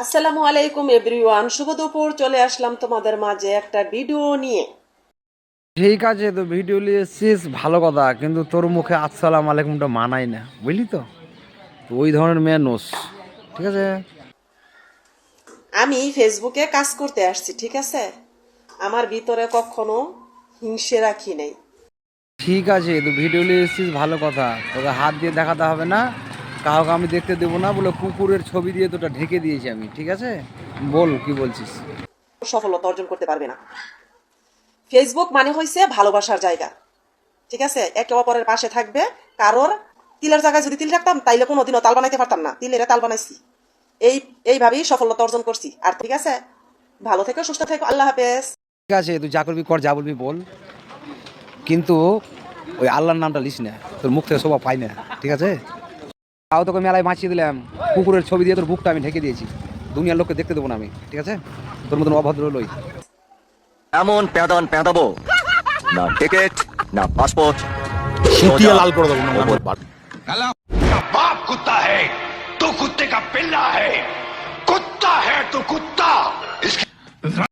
আসসালামু আলাইকুম এভরিওয়ান, শুভ দুপুর। চলে আসলাম তোমাদের মাঝে একটা ভিডিও নিয়ে। ঠিক আছে, তো ভিডিও নিয়ে এসছিস ভালো কথা, কিন্তু তোর মুখে আসসালাম আলাইকুমটা মানাই না, বুঝলি তো? তো ওই ধরনের মেয়ে নোস, ঠিক আছে? আমি ফেসবুকে কাজ করতে আসছি, ঠিক আছে? আমার ভিতরে কখনো হিংসে রাখি নাই। ঠিক আছে, তো ভিডিও নিয়ে এসছিস ভালো কথা, তোকে হাত দিয়ে দেখাতে হবে না, কাউকে আমি দেখতে দেবো না বলে কুকুরের ছবি দিয়ে তোটা ঢেকে দিয়েছি আমি, ঠিক আছে? বল কি বলছিস? সফলতা অর্জন করতে পারবে না। ফেসবুক মানে হয়েছে ভালোবাসার জায়গা, ঠিক আছে? একে অপরের পাশে থাকবে। কারোর তিলের জায়গায় যদি তিল রাখতাম তাইলে কোনোদিনও তাল বানাইতে পারতাম না, তিলের তাল বানাইছি। এইভাবেই সফলতা অর্জন করছি। আর ঠিক আছে, ভালো থেকো, সুস্থ থেকো, আল্লাহ হাফেজ। ঠিক আছে, তুই যা করবি কর, যা বলবি বল, কিন্তু ওই আল্লাহর নামটা লিস না, তোর মুখ থেকে শোভা পাই না, ঠিক আছে? তাও তোকে মেলায় বাঁচিয়ে দিলাম, কুকুরের ছবি দিয়ে তোর বুকটা আমি ঢেকে দিয়েছি, দুনিয়ার লোককে দেখতে দেবো না আমি, ঠিক আছে? তোর মতন অভদ্র লই। এমন প্যাদান প্যাদাবো, না টিকিট না পাসপোর্ট, সুটিয়ে লাল করে দেবো না। बाप कुत्ता है तो कुत्ते का पिल्ला है, कुत्ता है तो कुत्ता।